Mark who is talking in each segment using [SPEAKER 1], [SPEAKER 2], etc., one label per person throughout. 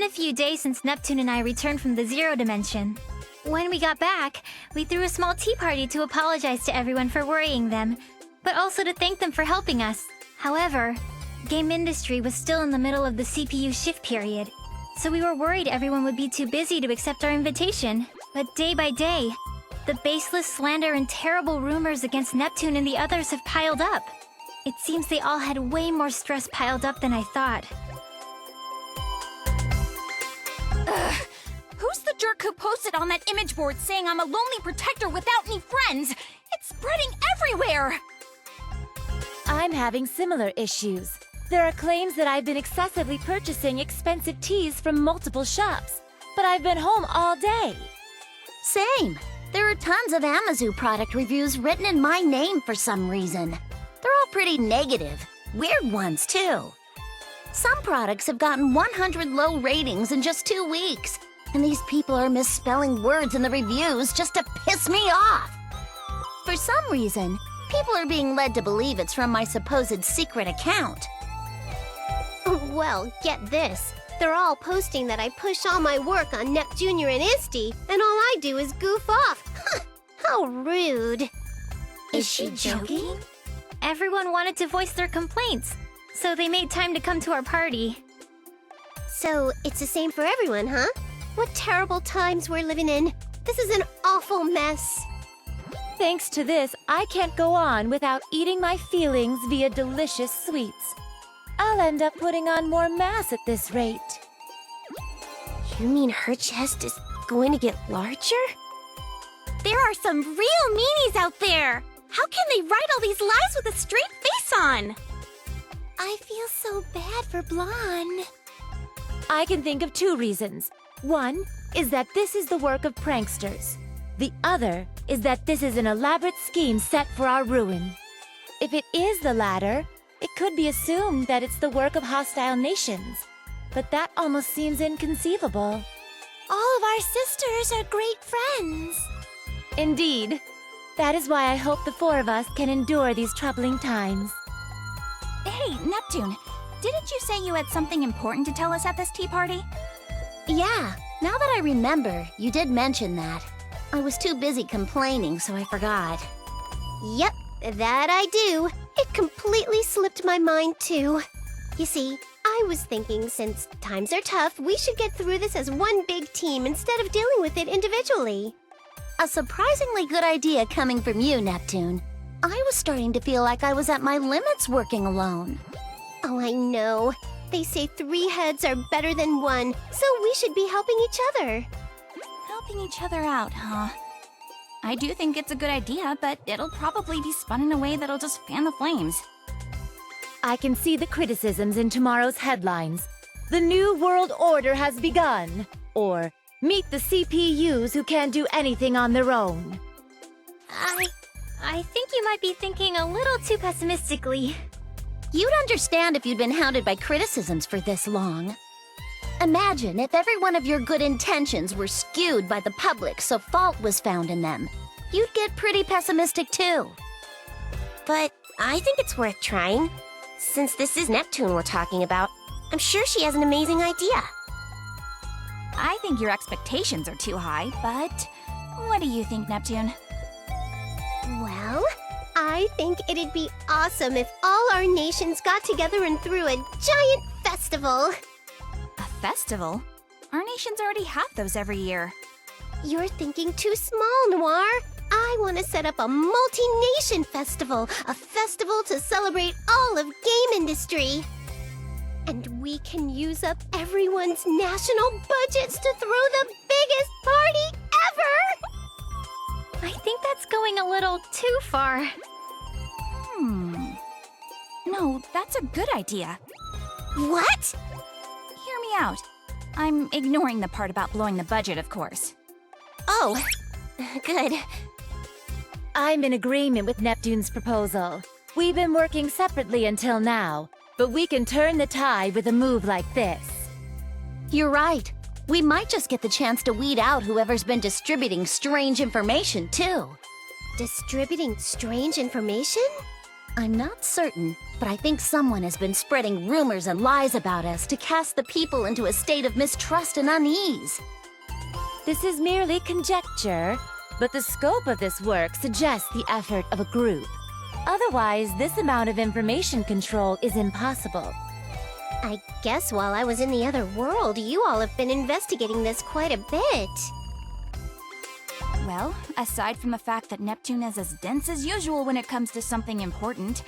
[SPEAKER 1] been a few days since Neptune and I returned from the Zero Dimension. When we got back, we threw a small tea party to apologize to everyone for worrying them, but also to thank them for helping us. However, game industry was still in the middle of the CPU shift period, so we were worried everyone would be too busy to accept our invitation. But day by day, the baseless slander and terrible rumors against Neptune and the others have piled up. It seems they all had way more stress piled up than I thought.
[SPEAKER 2] Ugh. Who's the jerk who posted on that image board saying I'm a lonely protector without any friends? It's spreading everywhere!
[SPEAKER 3] I'm having similar issues. There are claims that I've been excessively purchasing expensive teas from multiple shops, but I've been home all day.
[SPEAKER 4] Same. There are tons of Amazu product reviews written in my name for some reason. They're all pretty negative. Weird ones, too. Some products have gotten 100 low ratings in just 2 weeks. And these people are misspelling words in the reviews just to piss me off. For some reason, people are being led to believe it's from my supposed secret account.
[SPEAKER 5] Well, get this. They're all posting that I push all my work on Nep Jr. and Isti, and all I do is goof off. How rude.
[SPEAKER 4] Is she joking?
[SPEAKER 1] Everyone wanted to voice their complaints, so they made time to come to our party.
[SPEAKER 5] So, it's the same for everyone, huh? What terrible times we're living in. This is an awful mess.
[SPEAKER 3] Thanks to this, I can't go on without eating my feelings via delicious sweets. I'll end up putting on more mass at this rate.
[SPEAKER 5] You mean her chest is going to get larger?
[SPEAKER 2] There are some real meanies out there! How can they write all these lies with a straight face on?
[SPEAKER 5] I feel so bad for Blonde.
[SPEAKER 3] I can think of 2 reasons. One is that this is the work of pranksters. The other is that this is an elaborate scheme set for our ruin. If it is the latter, it could be assumed that it's the work of hostile nations. But that almost seems inconceivable.
[SPEAKER 5] All of our sisters are great friends.
[SPEAKER 3] Indeed. That is why I hope the 4 of us can endure these troubling times.
[SPEAKER 2] Hey, Neptune, didn't you say you had something important to tell us at this tea party?
[SPEAKER 4] Yeah, now that I remember, you did mention that. I was too busy complaining, so I forgot.
[SPEAKER 5] Yep, that I do. It completely slipped my mind, too. You see, I was thinking since times are tough, we should get through this as one big team instead of dealing with it individually.
[SPEAKER 4] A surprisingly good idea coming from you, Neptune. I was starting to feel like I was at my limits working alone.
[SPEAKER 5] Oh, I know. They say 3 heads are better than 1, so we should be helping each other.
[SPEAKER 2] Helping each other out, huh? I do think it's a good idea, but it'll probably be spun in a way that'll just fan the flames.
[SPEAKER 3] I can see the criticisms in tomorrow's headlines. The New World Order has begun. Or, meet the CPUs who can't do anything on their own.
[SPEAKER 1] I think you might be thinking a little too pessimistically.
[SPEAKER 4] You'd understand if you'd been hounded by criticisms for this long. Imagine if every one of your good intentions were skewed by the public so fault was found in them. You'd get pretty pessimistic too.
[SPEAKER 5] But I think it's worth trying. Since this is Neptune we're talking about, I'm sure she has an amazing idea.
[SPEAKER 2] I think your expectations are too high, but what do you think, Neptune?
[SPEAKER 5] Well, I think it'd be awesome if all our nations got together and threw a giant festival.
[SPEAKER 2] A festival? Our nations already have those every year.
[SPEAKER 5] You're thinking too small, Noir. I want to set up a multi-nation festival, a festival to celebrate all of game industry. And we can use up everyone's national budgets to throw the biggest party ever!
[SPEAKER 1] I think that's going a little too far.
[SPEAKER 2] No, that's a good idea.
[SPEAKER 5] What?
[SPEAKER 2] Hear me out. I'm ignoring the part about blowing the budget, of course.
[SPEAKER 5] Oh, good.
[SPEAKER 3] I'm in agreement with Neptune's proposal. We've been working separately until now, but we can turn the tide with a move like this.
[SPEAKER 4] You're right. We might just get the chance to weed out whoever's been distributing strange information, too.
[SPEAKER 5] Distributing strange information?
[SPEAKER 4] I'm not certain, but I think someone has been spreading rumors and lies about us to cast the people into a state of mistrust and unease.
[SPEAKER 3] This is merely conjecture, but the scope of this work suggests the effort of a group. Otherwise, this amount of information control is impossible.
[SPEAKER 5] I guess while I was in the other world, you all have been investigating this quite a bit.
[SPEAKER 2] Well, aside from the fact that Neptune is as dense as usual when it comes to something important,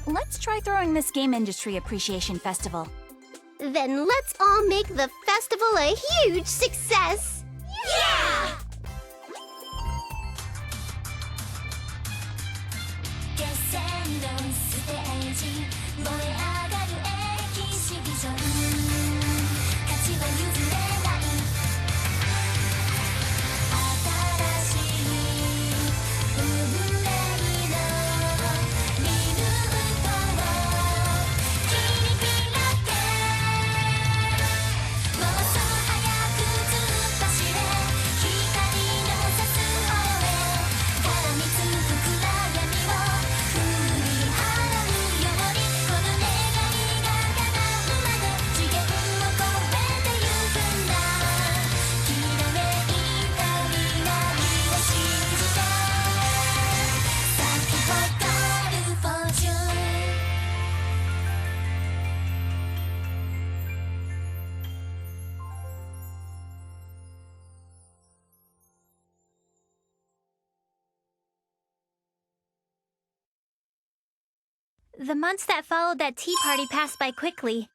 [SPEAKER 2] let's try throwing this Game Industry Appreciation Festival.
[SPEAKER 5] Then let's all make the festival a huge success! Yeah!
[SPEAKER 1] The months that followed that tea party passed by quickly,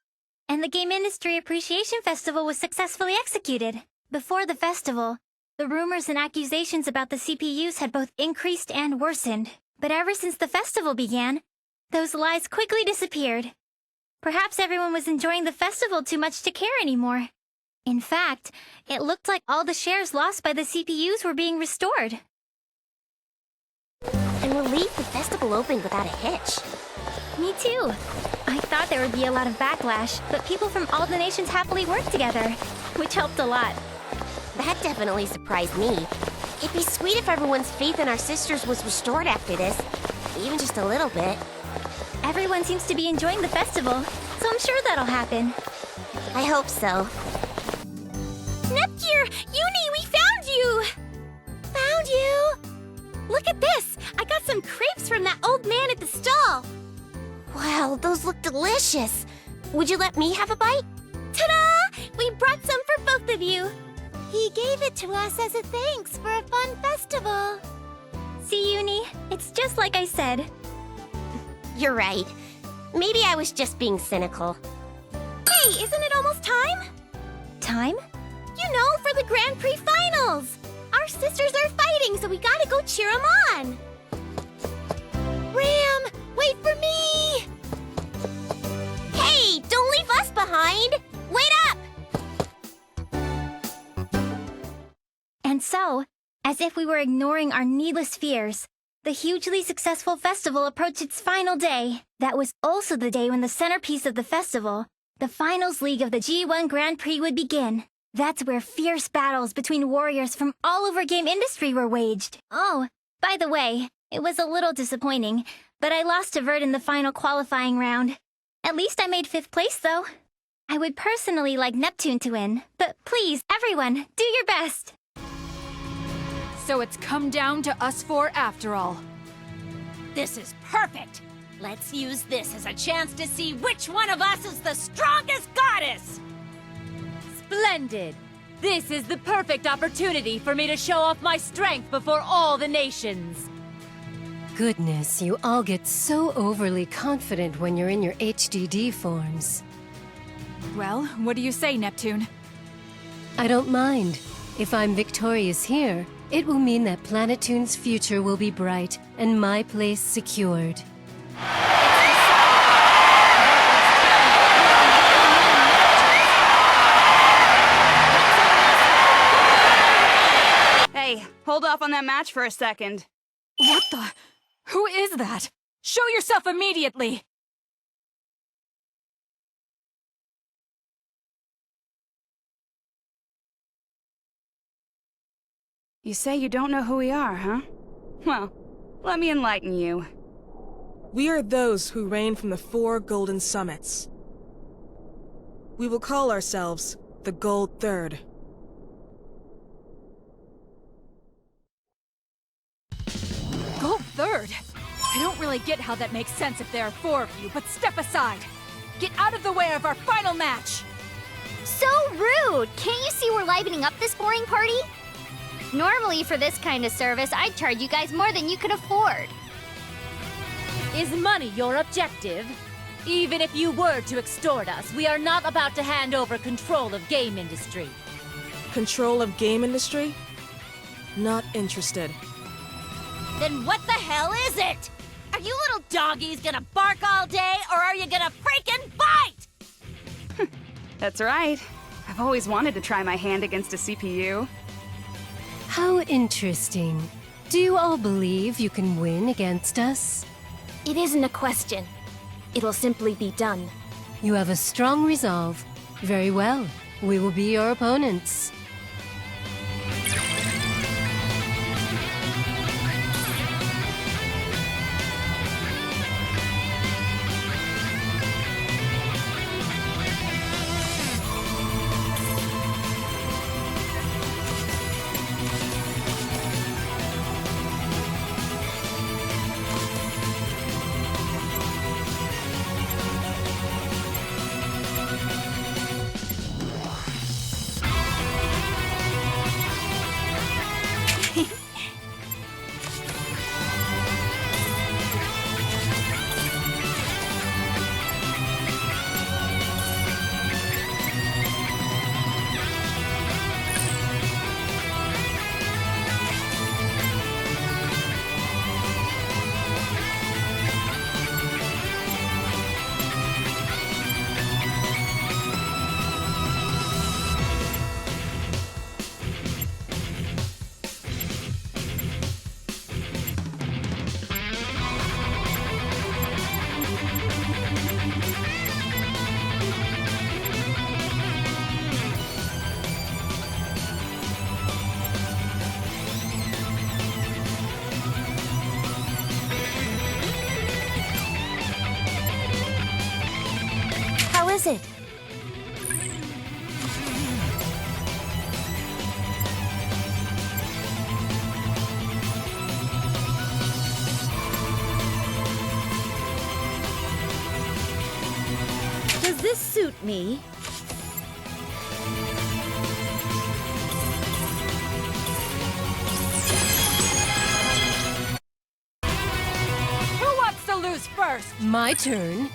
[SPEAKER 1] and the Game Industry Appreciation Festival was successfully executed. Before the festival, the rumors and accusations about the CPUs had both increased and worsened. But ever since the festival began, those lies quickly disappeared. Perhaps everyone was enjoying the festival too much to care anymore. In fact, it looked like all the shares lost by the CPUs were being restored.
[SPEAKER 5] I'm relieved the festival opened without a hitch.
[SPEAKER 1] Me too. I thought there would be a lot of backlash, but people from all the nations happily worked together, which helped a lot.
[SPEAKER 5] That definitely surprised me. It'd be sweet if everyone's faith in our sisters was restored after this, even just a little bit.
[SPEAKER 1] Everyone seems to be enjoying the festival, so I'm sure that'll happen.
[SPEAKER 5] I hope so.
[SPEAKER 2] Nepgear! Uni, we found you!
[SPEAKER 5] Found you!
[SPEAKER 2] Look at this! I got some crepes from that old man at the stall!
[SPEAKER 5] Wow, those look delicious. Would you let me have a bite?
[SPEAKER 2] Ta-da! We brought some for both of you!
[SPEAKER 5] He gave it to us as a thanks for a fun festival.
[SPEAKER 1] See, Uni? It's just like I said.
[SPEAKER 5] You're right. Maybe I was just being cynical.
[SPEAKER 2] Hey, isn't it almost time?
[SPEAKER 1] Time?
[SPEAKER 2] You know, for the Grand Prix finals! Our sisters are fighting, so we gotta go cheer them on!
[SPEAKER 5] Ram, wait for me! Hey, don't leave us behind! Wait up!
[SPEAKER 1] And so, as if we were ignoring our needless fears, the hugely successful festival approached its final day. That was also the day when the centerpiece of the festival, the finals league of the G1 Grand Prix, would begin. That's where fierce battles between warriors from all over game industry were waged. Oh, by the way, it was a little disappointing, but I lost to VIIR in the final qualifying round. At least I made 5th place, though. I would personally like Neptune to win, but please, everyone, do your best!
[SPEAKER 6] So it's come down to us four after all.
[SPEAKER 7] This is perfect! Let's use this as a chance to see which one of us is the strongest goddess!
[SPEAKER 3] Splendid! This is the perfect opportunity for me to show off my strength before all the nations!
[SPEAKER 8] Goodness, you all get so overly confident when you're in your HDD forms.
[SPEAKER 6] Well, what do you say, Neptune?
[SPEAKER 8] I don't mind. If I'm victorious here, it will mean that Planetoon's future will be bright and my place secured.
[SPEAKER 9] Hey, hold off on that match for a second.
[SPEAKER 6] What the? Who is that? Show yourself immediately!
[SPEAKER 9] You say you don't know who we are, huh? Well, let me enlighten you.
[SPEAKER 10] We are those who reign from the 4 golden summits. We will call ourselves the Gold Third.
[SPEAKER 6] Gold third? I don't really get how that makes sense if there are 4 of you, but step aside. Get out of the way of our final match!
[SPEAKER 2] So rude! Can't you see we're livening up this boring party? Normally, for this kind of service, I'd charge you guys more than you could afford.
[SPEAKER 3] Is money your objective? Even if you were to extort us, we are not about to hand over control of game industry.
[SPEAKER 10] Control of game industry? Not interested.
[SPEAKER 7] Then what the hell is it? Are you little doggies gonna bark all day, or are you gonna freaking bite?
[SPEAKER 9] That's right. I've always wanted to try my hand against a CPU.
[SPEAKER 8] How interesting. Do you all believe you can win against us?
[SPEAKER 2] It isn't a question. It'll simply be done.
[SPEAKER 8] You have a strong resolve. Very well. We will be your opponents.
[SPEAKER 2] How is it?
[SPEAKER 3] Does this suit me?
[SPEAKER 6] Who wants to lose first?
[SPEAKER 8] My turn.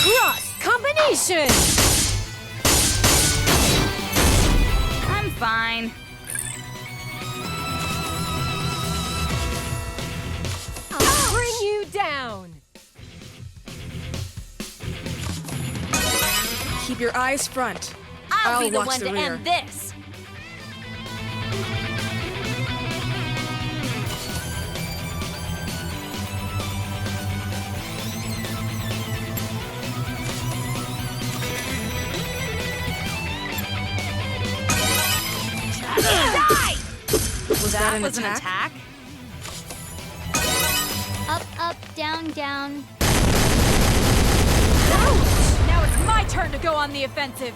[SPEAKER 3] Cross combination!
[SPEAKER 9] I'm fine.
[SPEAKER 8] I'll bring you down.
[SPEAKER 10] Keep your eyes front.
[SPEAKER 7] I'll be the
[SPEAKER 10] watch
[SPEAKER 7] one
[SPEAKER 10] the
[SPEAKER 7] to
[SPEAKER 10] rear.
[SPEAKER 7] end this. Die!
[SPEAKER 10] Was that an
[SPEAKER 9] Was an
[SPEAKER 10] attack?
[SPEAKER 9] attack?
[SPEAKER 2] Up, up, down, down.
[SPEAKER 6] Now it's my turn to go on the offensive.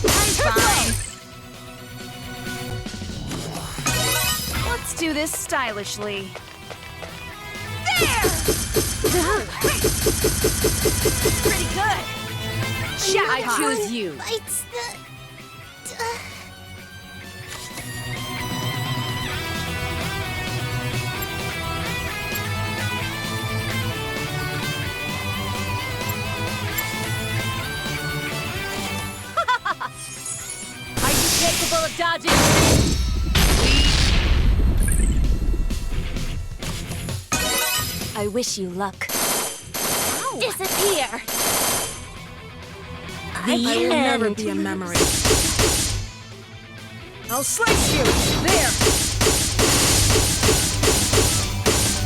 [SPEAKER 9] I'm fine. Let's do this stylishly.
[SPEAKER 7] Pretty good.
[SPEAKER 3] I choose you.
[SPEAKER 5] Bites the...
[SPEAKER 3] Are you capable of dodging?
[SPEAKER 2] I wish you luck.
[SPEAKER 3] Disappear!
[SPEAKER 10] I will never be a memory. I'll slice you! There!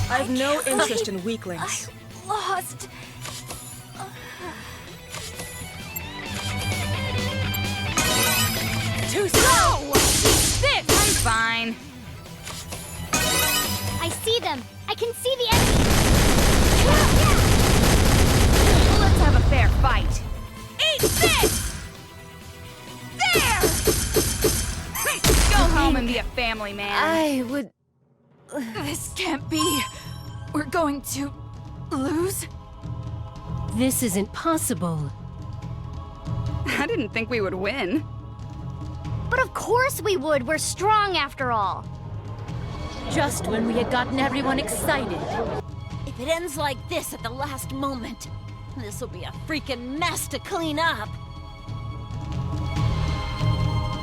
[SPEAKER 10] I have no interest in weaklings.
[SPEAKER 6] Lost. Too slow! This!
[SPEAKER 9] I'm fine.
[SPEAKER 5] I see them! I can see the enemy!
[SPEAKER 9] Well, let's have a fair fight. Eat this! There! Go home and be a family man.
[SPEAKER 3] I would...
[SPEAKER 6] This can't be. We're going to lose?
[SPEAKER 8] This isn't possible.
[SPEAKER 9] I didn't think we would win.
[SPEAKER 2] But of course we would. We're strong after all.
[SPEAKER 3] Just when we had gotten everyone excited.
[SPEAKER 7] If it ends like this at the last moment, this'll be a freaking mess to clean up.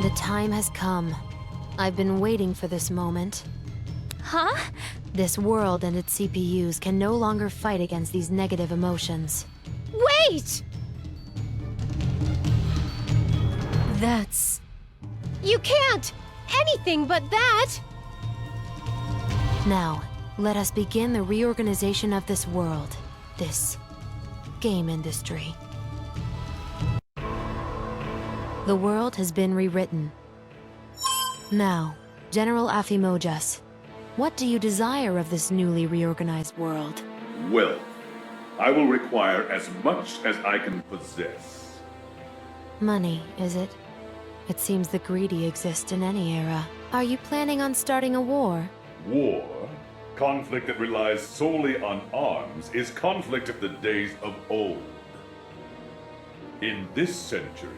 [SPEAKER 3] The time has come. I've been waiting for this moment.
[SPEAKER 1] Huh?
[SPEAKER 3] This world and its CPUs can no longer fight against these negative emotions.
[SPEAKER 5] Wait!
[SPEAKER 8] That's...
[SPEAKER 5] You can't! Anything but that!
[SPEAKER 3] Now, let us begin the reorganization of this world. This game industry. The world has been rewritten. Now, General Afimojas, what do you desire of this newly reorganized world?
[SPEAKER 11] Wealth. I will require as much as I can possess.
[SPEAKER 3] Money, is it? It seems the greedy exist in any era. Are you planning on starting a war?
[SPEAKER 11] War, conflict that relies solely on arms, is conflict of the days of old. In this century,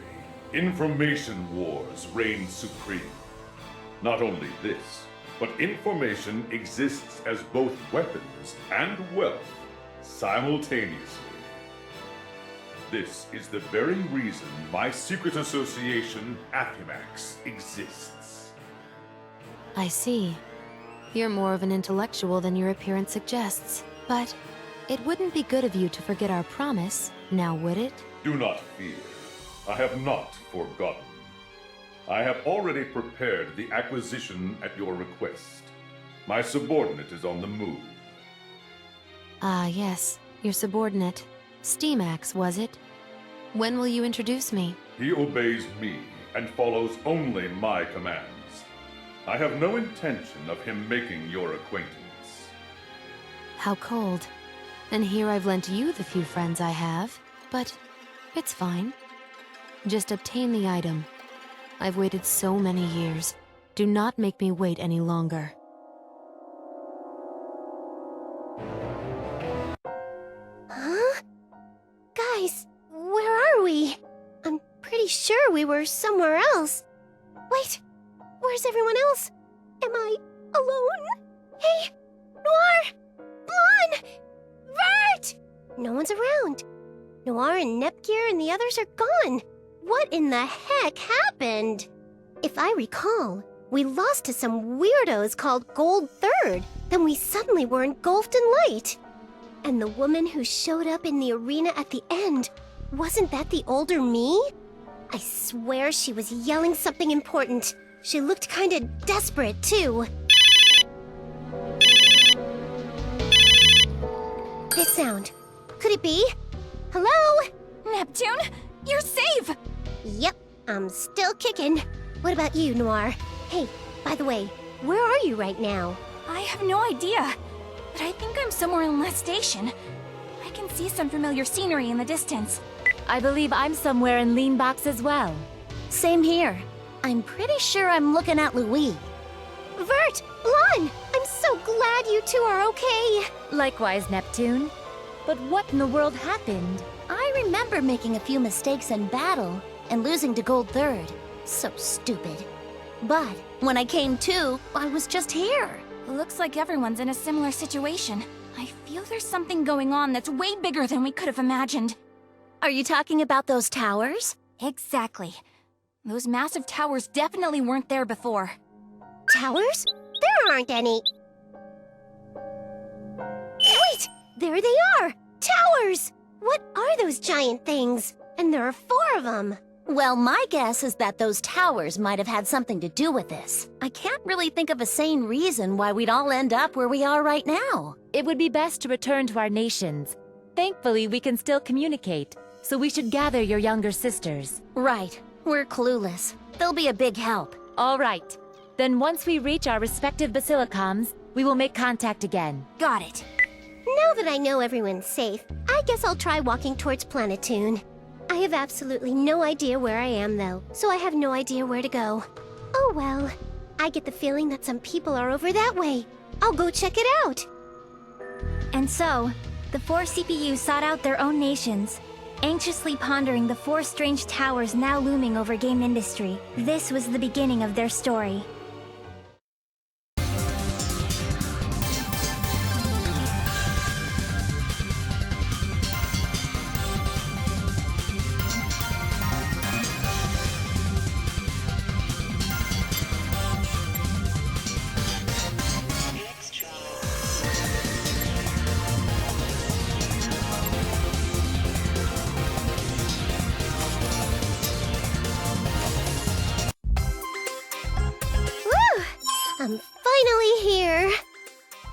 [SPEAKER 11] information wars reign supreme. Not only this, but information exists as both weapons and wealth simultaneously. This is the very reason my secret association, Aphimax, exists.
[SPEAKER 3] I see. You're more of an intellectual than your appearance suggests. But it wouldn't be good of you to forget our promise, now would it?
[SPEAKER 11] Do not fear. I have not forgotten. I have already prepared the acquisition at your request. My subordinate is on the move.
[SPEAKER 3] Ah, yes. Your subordinate. Steamax, was it? When will you introduce me?
[SPEAKER 11] He obeys me and follows only my commands. I have no intention of him making your acquaintance.
[SPEAKER 3] How cold. And here I've lent you the few friends I have. But it's fine. Just obtain the item. I've waited so many years. Do not make me wait any longer.
[SPEAKER 5] Huh? Guys, where are we? I'm pretty sure we were somewhere else. Wait, where's everyone else? Am I alone? Hey, Noir! Blonde! Vert! No one's around. Noir and Nepgear and the others are gone. What in the heck happened? If I recall, we lost to some weirdos called Gold Third. Then we suddenly were engulfed in light. And the woman who showed up in the arena at the end, wasn't that the older me? I swear she was yelling something important. She looked kinda desperate, too. This sound. Could it be? Hello?
[SPEAKER 2] Neptune, you're safe!
[SPEAKER 5] Yep, I'm still kicking. What about you, Noir? Hey, by the way, where are you right now?
[SPEAKER 2] I have no idea, but I think I'm somewhere in La Station. I can see some familiar scenery in the distance.
[SPEAKER 3] I believe I'm somewhere in Leanbox as well.
[SPEAKER 4] Same here. I'm pretty sure I'm looking at Louis.
[SPEAKER 5] Vert! Blonde! I'm so glad you two are okay!
[SPEAKER 3] Likewise, Neptune. But what in the world happened?
[SPEAKER 4] I remember making a few mistakes in battle and losing to Gold Third. So stupid. But when I came to, I was just here.
[SPEAKER 2] Looks like everyone's in a similar situation. I feel there's something going on that's way bigger than we could have imagined.
[SPEAKER 4] Are you talking about those towers?
[SPEAKER 2] Exactly. Those massive towers definitely weren't there before.
[SPEAKER 5] Towers? There aren't any. Wait! There they are! Towers! What are those giant things? And there are 4 of them.
[SPEAKER 4] Well, my guess is that those towers might have had something to do with this. I can't really think of a sane reason why we'd all end up where we are right now.
[SPEAKER 3] It would be best to return to our nations. Thankfully, we can still communicate, so we should gather your younger sisters.
[SPEAKER 4] Right. We're clueless. They'll be a big help.
[SPEAKER 3] All right. Then once we reach our respective basilicums, we will make contact again.
[SPEAKER 2] Got it.
[SPEAKER 5] Now that I know everyone's safe, I guess I'll try walking towards Planetoon. I have absolutely no idea where I am, though, so I have no idea where to go. Oh well. I get the feeling that some people are over that way. I'll go check it out.
[SPEAKER 1] And so, the 4 CPUs sought out their own nations, anxiously pondering the 4 strange towers now looming over game industry. This was the beginning of their story.
[SPEAKER 5] I'm finally here!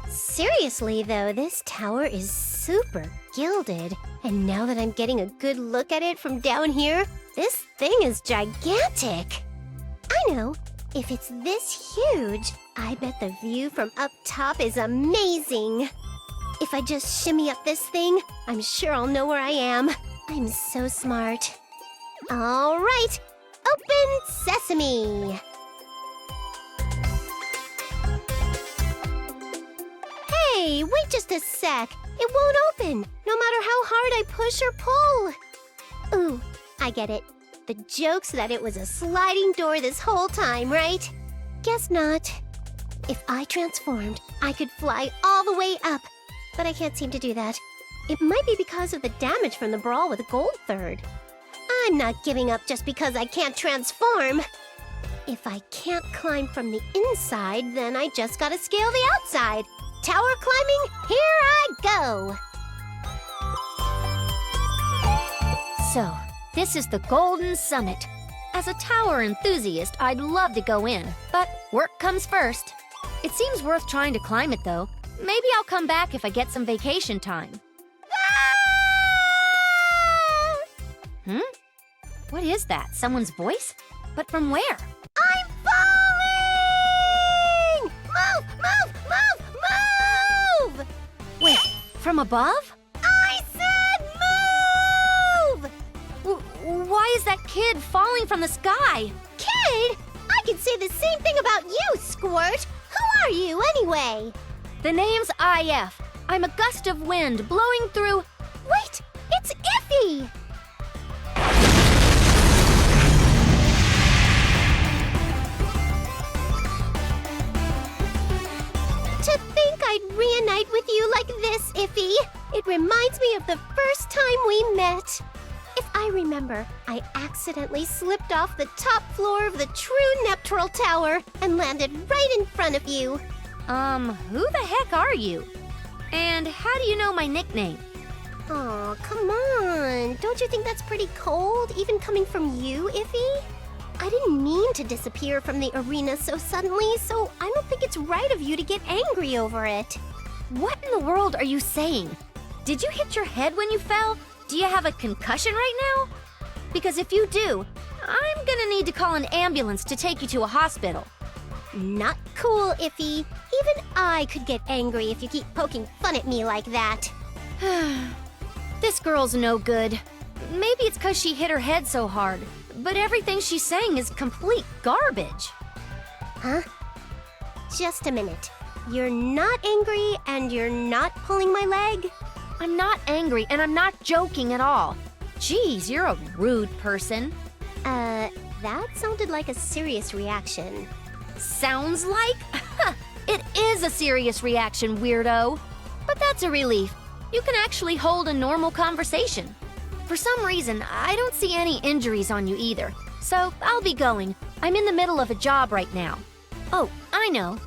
[SPEAKER 5] Seriously though, this tower is super gilded. And now that I'm getting a good look at it from down here, this thing is gigantic! I know, if it's this huge, I bet the view from up top is amazing! If I just shimmy up this thing, I'm sure I'll know where I am. I'm so smart. Alright, open sesame! Hey, wait just a sec. It won't open, no matter how hard I push or pull. Ooh, I get it. The joke's that it was a sliding door this whole time, right? Guess not. If I transformed, I could fly all the way up, but I can't seem to do that. It might be because of the damage from the brawl with Gold Third. I'm not giving up just because I can't transform. If I can't climb from the inside, then I just gotta scale the outside. Tower climbing, here I go!
[SPEAKER 4] So, this is the Golden Summit. As a tower enthusiast, I'd love to go in, but work comes first. It seems worth trying to climb it, though. Maybe I'll come back if I get some vacation time. What is that? Someone's voice? But from where?
[SPEAKER 5] I'm falling! Move, move, move, move!
[SPEAKER 4] Wait, from above?
[SPEAKER 5] I said move!
[SPEAKER 4] Why is that kid falling from the sky?
[SPEAKER 5] Kid? I could say the same thing about you, Squirt! Who are you, anyway?
[SPEAKER 4] The name's IF. I'm a gust of wind blowing through...
[SPEAKER 5] Wait! It's Iffy! To think I'd reunite with you like this, Iffy! It reminds me of the first time we met. If I remember, I accidentally slipped off the top floor of the true Neptural Tower and landed right in front of you.
[SPEAKER 4] Who the heck are you? And how do you know my nickname?
[SPEAKER 5] Aw, come on. Don't you think that's pretty cold, even coming from you, Iffy? I didn't mean to disappear from the arena so suddenly, so I don't think it's right of you to get angry over it.
[SPEAKER 4] What in the world are you saying? Did you hit your head when you fell? Do you have a concussion right now? Because if you do, I'm gonna need to call an ambulance to take you to a hospital.
[SPEAKER 5] Not cool, Iffy. Even I could get angry if you keep poking fun at me like that.
[SPEAKER 4] This girl's no good. Maybe it's 'cause she hit her head so hard, but everything she's saying is complete garbage.
[SPEAKER 5] Huh? Just a minute. You're not angry and you're not pulling my leg?
[SPEAKER 4] I'm not angry and I'm not joking at all. Geez, you're a rude person.
[SPEAKER 5] That sounded like a serious reaction.
[SPEAKER 4] Sounds like? It is a serious reaction, weirdo. But that's a relief. You can actually hold a normal conversation. For some reason, I don't see any injuries on you either. So I'll be going. I'm in the middle of a job right now. Oh, I know.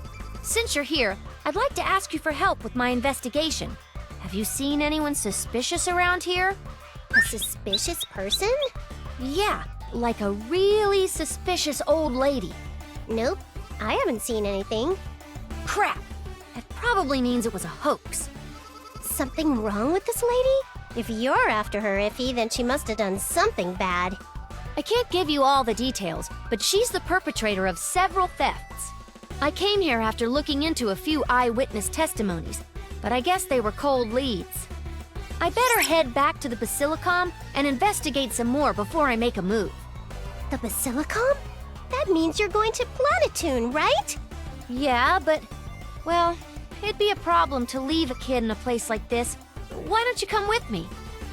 [SPEAKER 4] Since you're here, I'd like to ask you for help with my investigation. Have you seen anyone suspicious around here?
[SPEAKER 5] A suspicious person?
[SPEAKER 4] Yeah, like a really suspicious old lady.
[SPEAKER 5] Nope, I haven't seen anything.
[SPEAKER 4] Crap! That probably means it was a hoax.
[SPEAKER 5] Something wrong with this lady? If you're after her, Iffy, then she must have done something bad.
[SPEAKER 4] I can't give you all the details, but she's the perpetrator of several thefts. I came here after looking into a few eyewitness testimonies, but I guess they were cold leads. I better head back to the Basilicom and investigate some more before I make a move.
[SPEAKER 5] The Basilicom? That means you're going to Planetoon, right?
[SPEAKER 4] Yeah, but, well, it'd be a problem to leave a kid in a place like this. Why don't you come with me?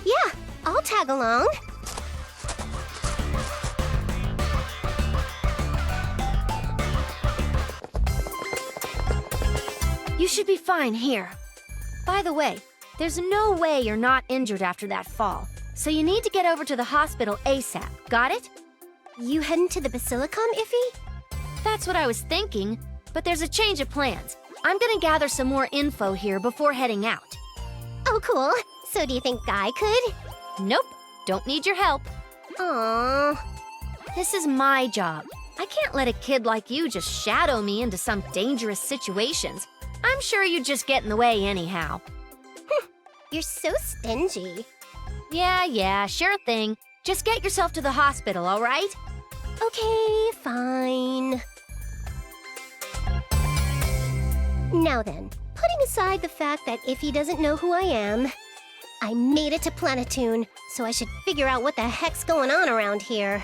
[SPEAKER 5] Yeah, I'll tag along.
[SPEAKER 4] You should be fine here. By the way, there's no way you're not injured after that fall, so you need to get over to the hospital ASAP. Got it?
[SPEAKER 5] You heading to the Basilicom, Iffy?
[SPEAKER 4] That's what I was thinking, but there's a change of plans. I'm gonna gather some more info here before heading out.
[SPEAKER 5] Oh, cool. So do you think Guy could?
[SPEAKER 4] Nope, don't need your help.
[SPEAKER 5] Aww.
[SPEAKER 4] This is my job. I can't let a kid like you just shadow me into some dangerous situations. I'm sure you'd just get in the way anyhow.
[SPEAKER 5] You're so stingy.
[SPEAKER 4] Yeah, sure thing. Just get yourself to the hospital, all right?
[SPEAKER 5] Okay, fine. Now then, putting aside the fact that Iffy doesn't know who I am, I made it to Planetoon, so I should figure out what the heck's going on around here.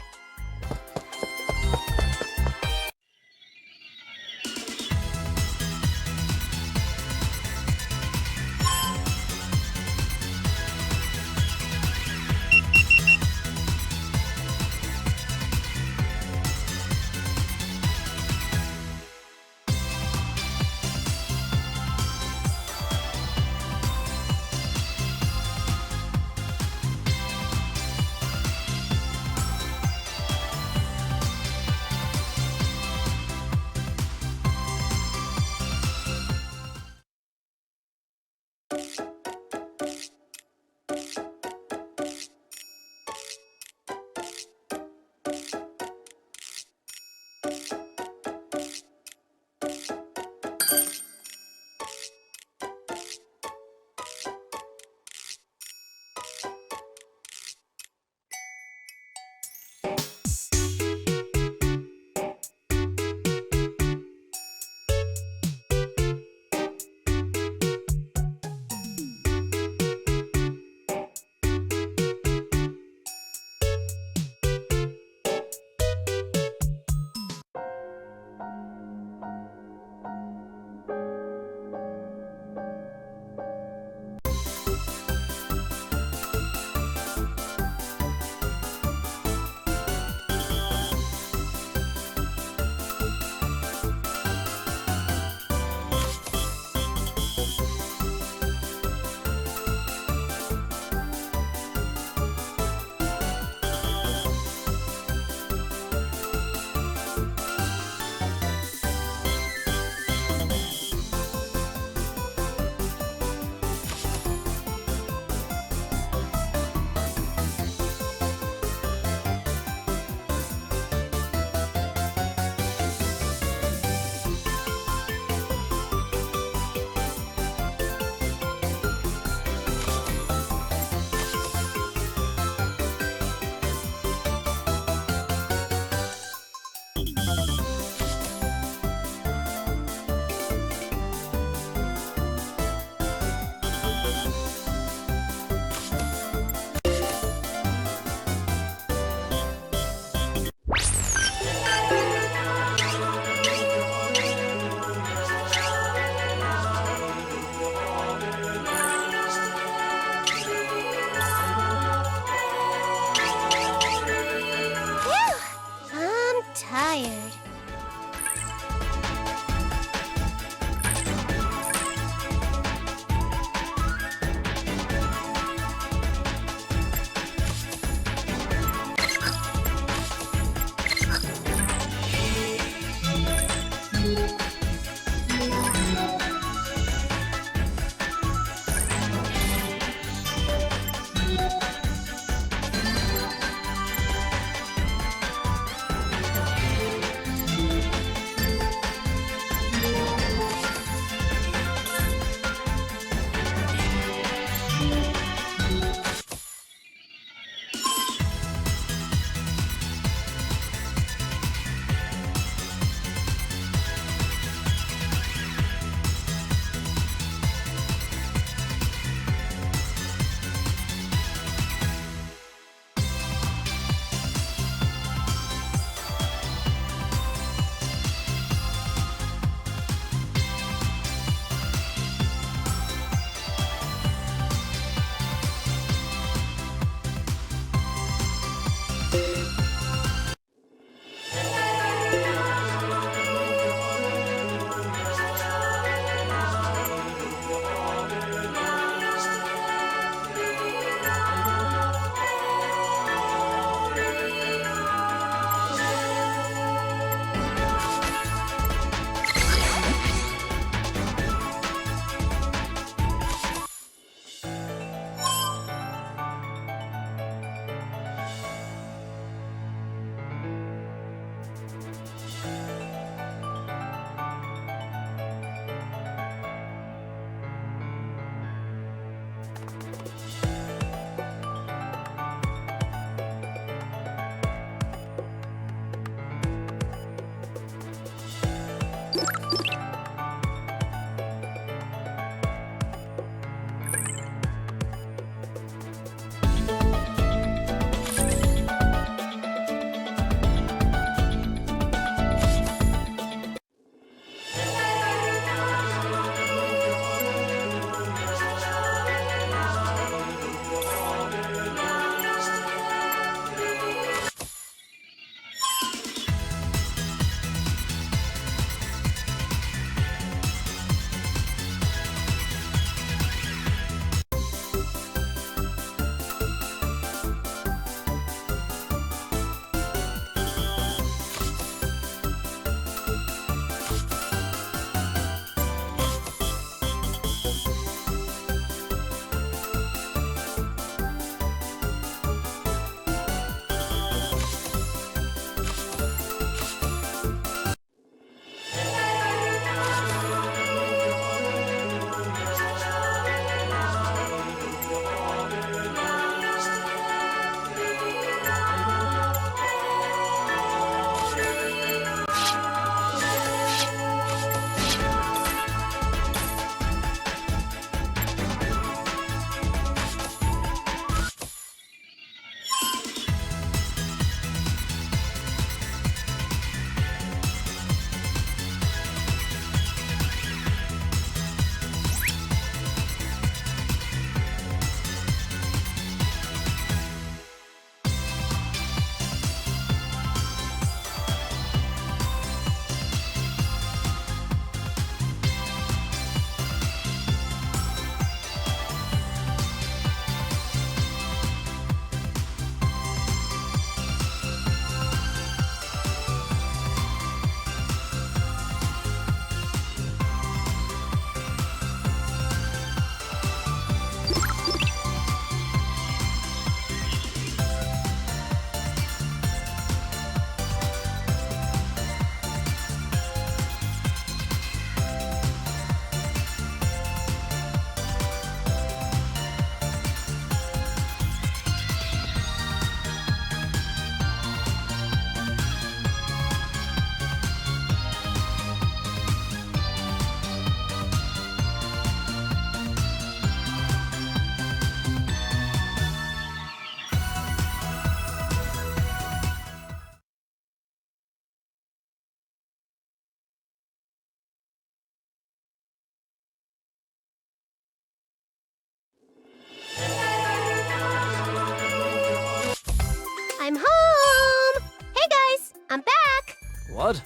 [SPEAKER 12] What?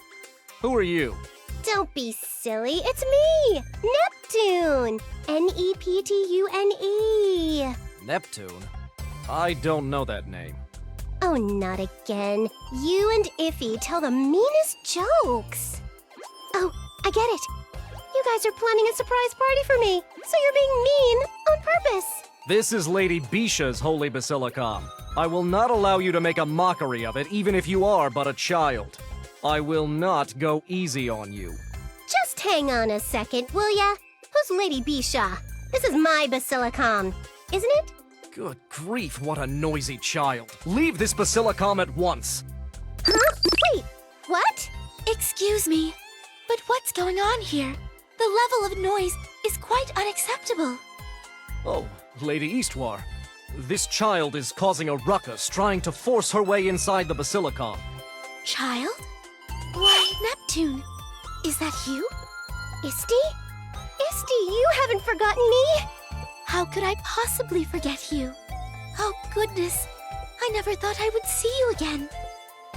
[SPEAKER 12] Who are you?
[SPEAKER 5] Don't be silly, it's me! Neptune! Neptune.
[SPEAKER 12] Neptune? I don't know that name.
[SPEAKER 5] Oh, not again. You and Iffy tell the meanest jokes. Oh, I get it. You guys are planning a surprise party for me, so you're being mean on purpose.
[SPEAKER 12] This is Lady Bisha's holy basilicom. I will not allow you to make a mockery of it, even if you are but a child. I will not go easy on you.
[SPEAKER 5] Just hang on a second, will ya? Who's Lady Bisha? This is my basilicom, isn't it?
[SPEAKER 12] Good grief, what a noisy child. Leave this basilicom at once.
[SPEAKER 5] Huh? Wait, what?
[SPEAKER 3] Excuse me, but what's going on here? The level of noise is quite unacceptable.
[SPEAKER 12] Oh, Lady Eastwar. This child is causing a ruckus, trying to force her way inside the basilicom.
[SPEAKER 3] Child? Why, Neptune, is that you?
[SPEAKER 5] Isti? Isti, you haven't forgotten me?
[SPEAKER 3] How could I possibly forget you? Oh, goodness. I never thought I would see you again.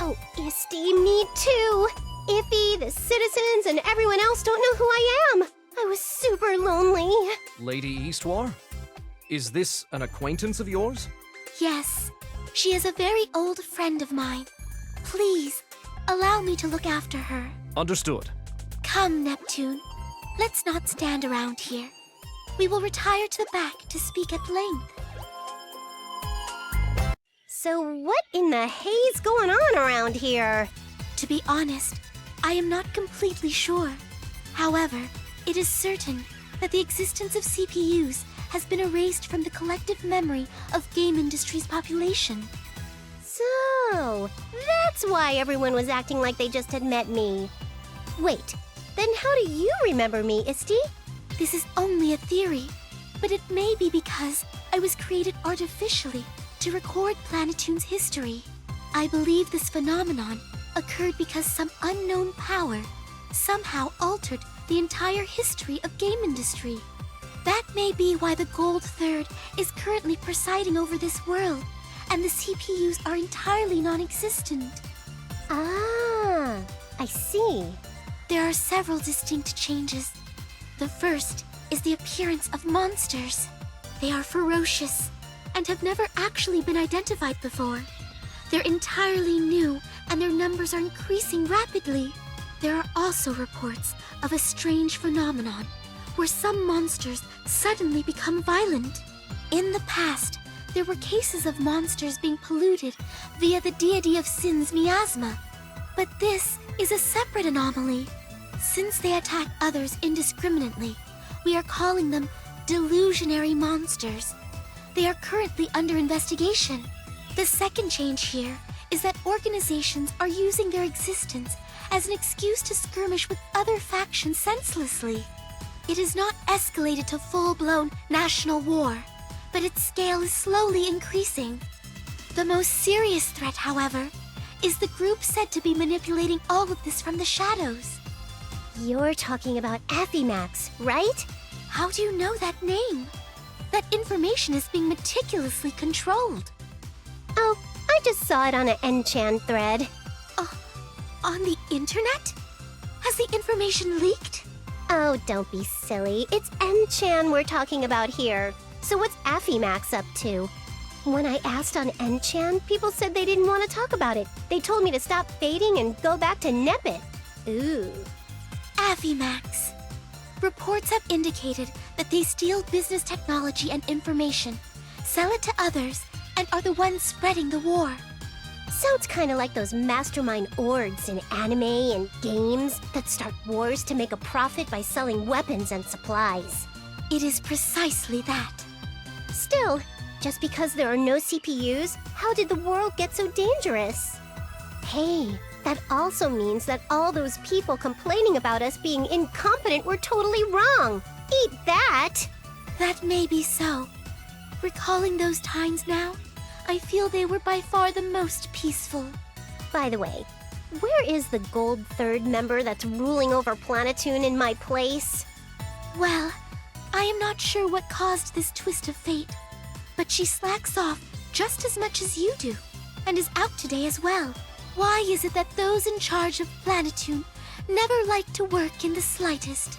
[SPEAKER 5] Oh, Isti, me too. Iffy, the citizens, and everyone else don't know who I am. I was super lonely.
[SPEAKER 12] Lady Eastwar? Is this an acquaintance of yours?
[SPEAKER 3] Yes, she is a very old friend of mine. Please, allow me to look after her.
[SPEAKER 12] Understood.
[SPEAKER 3] Come, Neptune. Let's not stand around here. We will retire to the back to speak at length.
[SPEAKER 5] So what in the hay's going on around here?
[SPEAKER 3] To be honest, I am not completely sure. However, it is certain that the existence of CPUs has been erased from the collective memory of game industry's population.
[SPEAKER 5] So, that's why everyone was acting like they just had met me. Wait, then how do you remember me, Isti?
[SPEAKER 3] This is only a theory, but it may be because I was created artificially to record Planetoon's history. I believe this phenomenon occurred because some unknown power somehow altered the entire history of game industry. That may be why the Gold Third is currently presiding over this world, and the CPUs are entirely non-existent.
[SPEAKER 5] Ah, I see.
[SPEAKER 3] There are several distinct changes. The first is the appearance of monsters. They are ferocious and have never actually been identified before. They're entirely new, and their numbers are increasing rapidly. There are also reports of a strange phenomenon where some monsters suddenly become violent. In the past, there were cases of monsters being polluted via the deity of sin's miasma. But this is a separate anomaly. Since they attack others indiscriminately, we are calling them delusionary monsters. They are currently under investigation. The second change here is that organizations are using their existence as an excuse to skirmish with other factions senselessly. It has not escalated to full-blown national war, but its scale is slowly increasing. The most serious threat, however, is the group said to be manipulating all of this from the shadows.
[SPEAKER 5] You're talking about Affimax, right?
[SPEAKER 3] How do you know that name? That information is being meticulously controlled.
[SPEAKER 5] Oh, I just saw it on an Enchan thread.
[SPEAKER 3] On the internet? Has the information leaked?
[SPEAKER 5] Oh, don't be silly. It's Enchan we're talking about here. So what's Affimax up to? When I asked on Enchan, people said they didn't want to talk about it. They told me to stop fading and go back to Nepit. Ooh.
[SPEAKER 3] Affimax. Reports have indicated that they steal business technology and information, sell it to others, and are the ones spreading the war.
[SPEAKER 5] Sounds kind of like those mastermind orgs in anime and games that start wars to make a profit by selling weapons and supplies.
[SPEAKER 3] It is precisely that.
[SPEAKER 5] Still, just because there are no CPUs, how did the world get so dangerous? Hey, that also means that all those people complaining about us being incompetent were totally wrong. Eat that!
[SPEAKER 3] That may be so. Recalling those times now, I feel they were by far the most peaceful.
[SPEAKER 5] By the way, where is the Gold Third member that's ruling over Planetoon in my place?
[SPEAKER 3] Well, I am not sure what caused this twist of fate, but she slacks off just as much as you do, and is out today as well.
[SPEAKER 5] Why is it that those in charge of Planetoon never like to work in the slightest?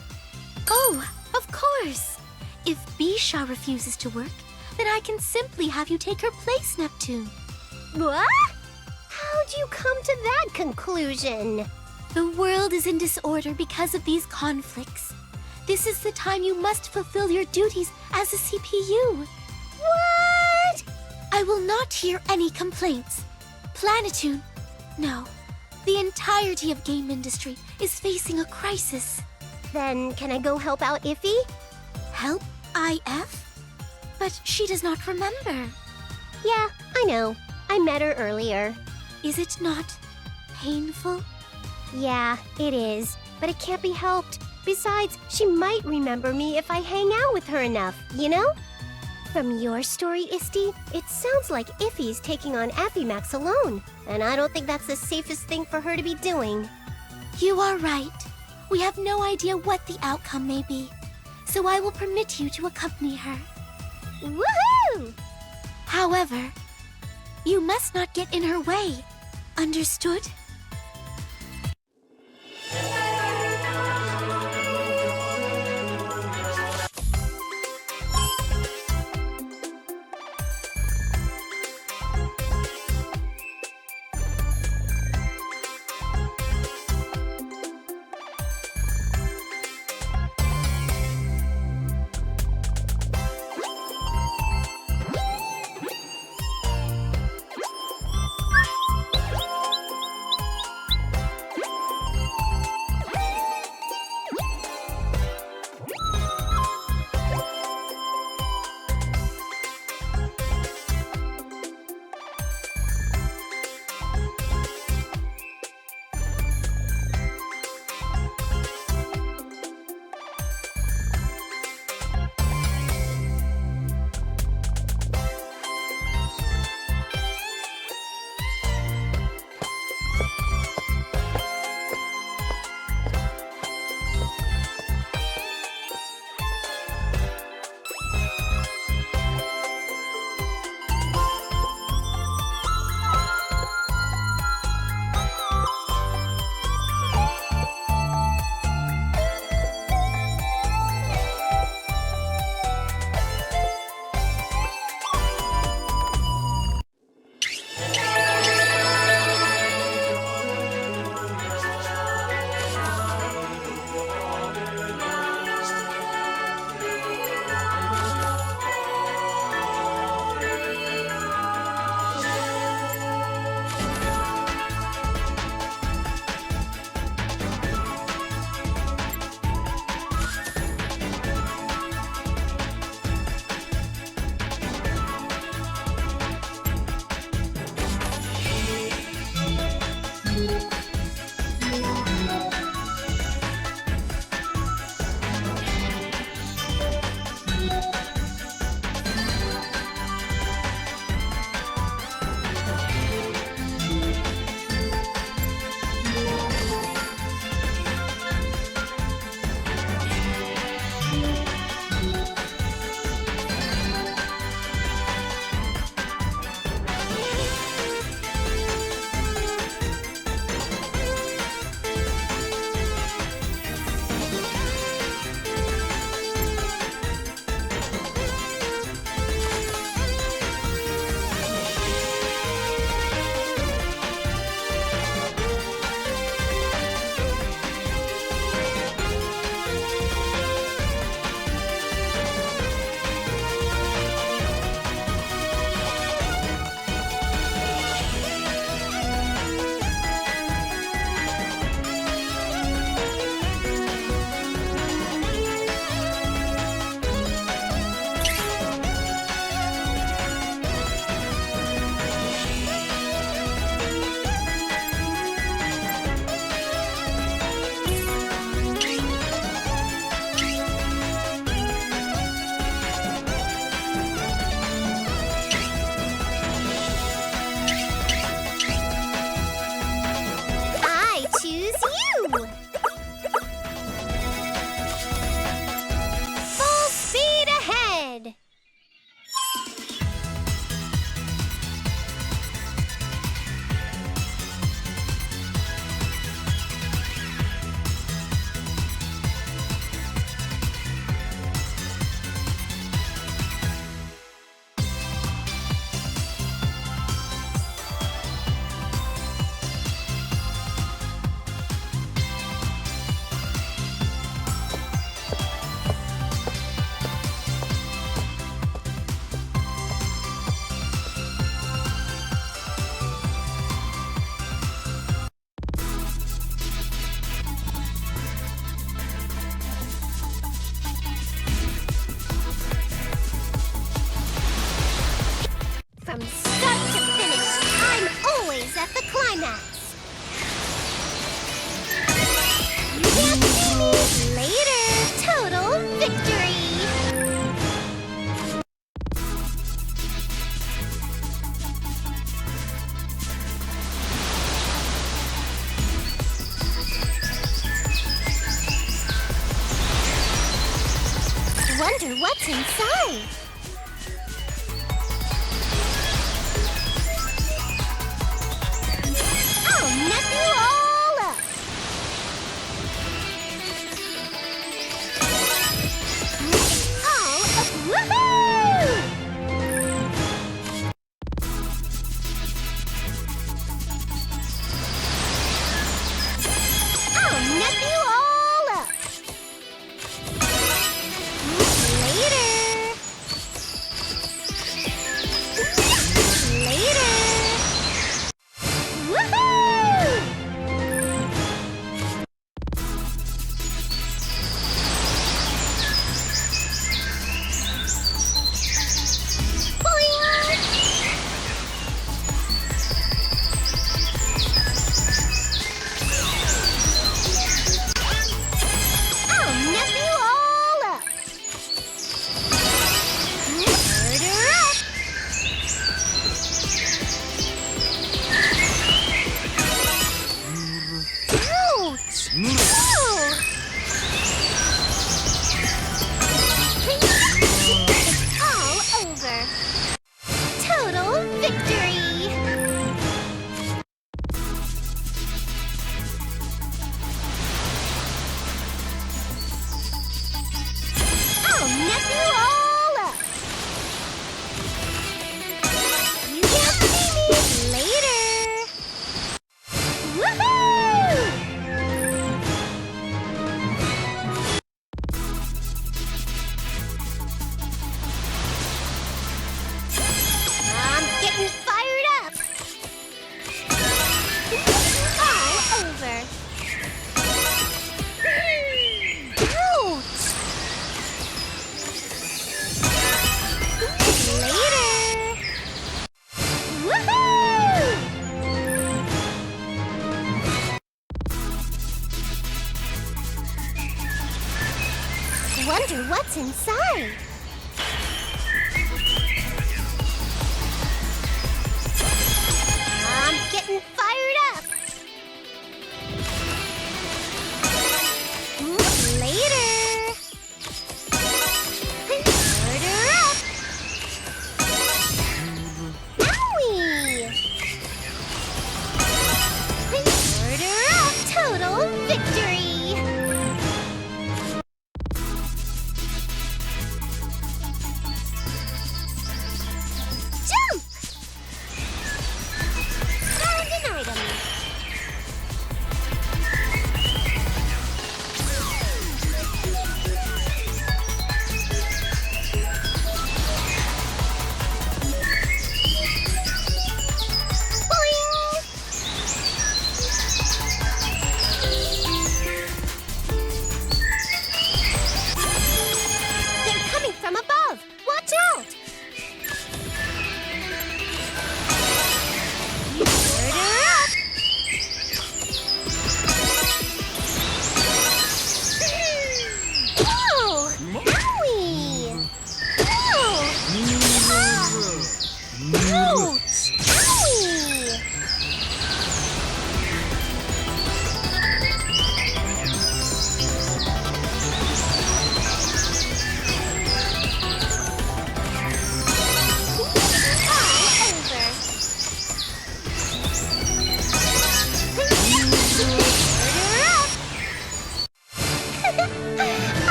[SPEAKER 5] Oh, of course! If Bisha refuses to work, then I can simply have you take her place, Neptune.
[SPEAKER 2] What?
[SPEAKER 5] How'd you come to that conclusion? The world is in disorder because of these conflicts. This is the time you must fulfill your duties as a CPU. What? I will not hear any complaints. Planetoon, no. The entirety of game industry is facing a crisis. Then can I go help out Iffy? Help IF? But she does not remember. Yeah, I know. I met her earlier. Is it not painful? Yeah, it is. But it can't be helped. Besides, she might remember me if I hang out with her enough, you know? From your story, Isti, it sounds like Iffy's taking on Affimax alone. And I don't think that's the safest thing for her to be doing. You are right. We have no idea what the outcome may be. So I will permit you to accompany her. Woohoo! However, you must not get in her way. Understood?